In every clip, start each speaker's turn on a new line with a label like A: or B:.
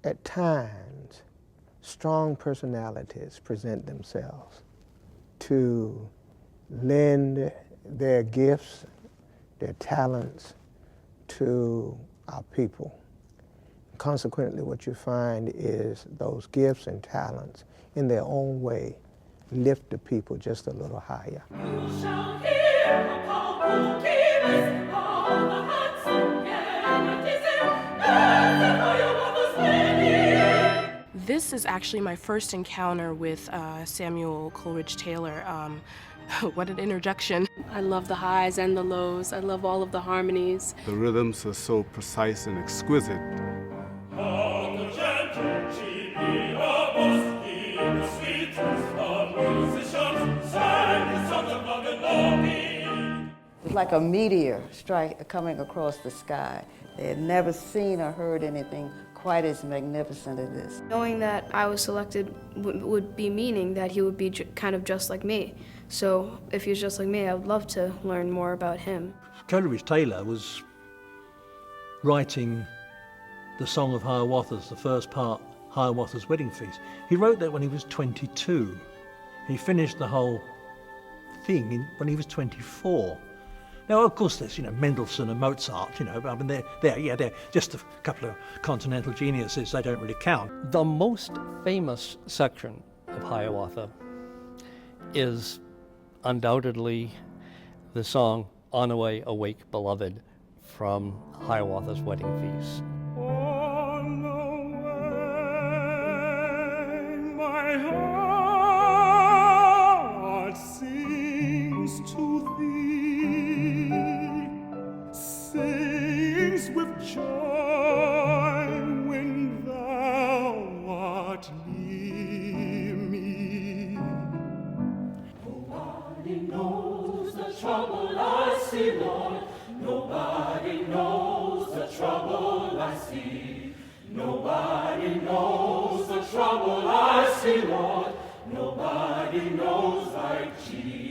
A: At times, strong personalities present themselves to lend their gifts, their talents to our people. Consequently, what you find is those gifts and talents, in their own way, lift the people just a little higher.
B: You shall hear a call to keep all the handsome This is actually my first encounter with Samuel Coleridge Taylor. What an introduction. I love the highs and the lows. I love all of the harmonies.
C: The rhythms are so precise and exquisite.
D: Like a meteor coming across the sky. They had never seen or heard anything quite as magnificent as this.
E: Knowing that I was selected would be meaning that he would be kind of just like me. So if he was just like me, I would love to learn more about him.
F: Coleridge Taylor was writing the Song of Hiawatha's, the first part, Hiawatha's Wedding Feast. He wrote that when he was 22. He finished the whole thing when he was 24. Now, of course, there's, Mendelssohn and Mozart, but I mean, they're just a couple of continental geniuses. They don't really count.
G: The most famous section of Hiawatha is undoubtedly the song On the Way Awake Beloved from Hiawatha's Wedding Feast.
B: On the way, my heart sings to thee, sings with joy when thou art near me. Nobody knows the trouble I see, Lord. Nobody knows the trouble I see. Nobody knows the trouble I see, Lord. Nobody knows like Jesus.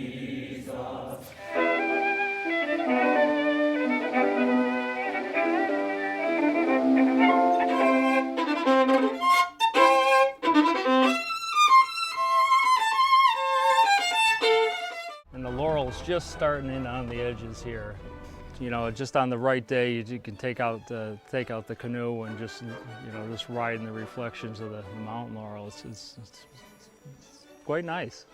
H: And the laurel's just starting in on the edges here. Just on the right day, you can take out the canoe and just ride in the reflections of the mountain laurel. It's quite nice.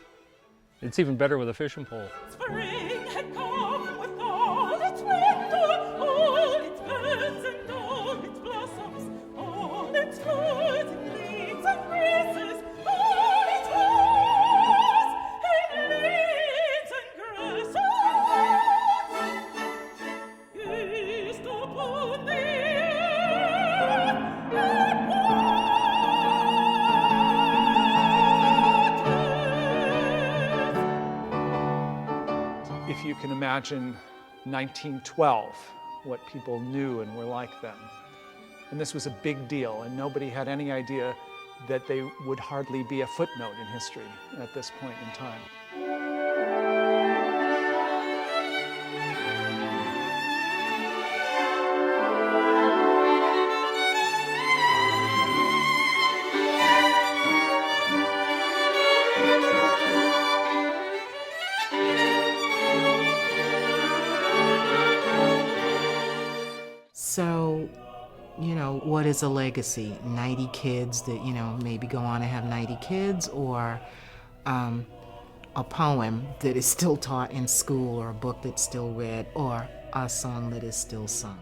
H: It's even better with a fishing pole.
B: Spring had come with all its splendor, all its birds and all its blossoms, all its flowers and leaves and grasses, all its flowers and leaves and grasses. Gazed upon the earth and
I: If you can imagine 1912, what people knew and were like then. And this was a big deal, and nobody had any idea that they would hardly be a footnote in history at this point in time.
J: So, what is a legacy? 90 kids that, maybe go on to have 90 kids, or a poem that is still taught in school, or a book that's still read, or a song that is still sung.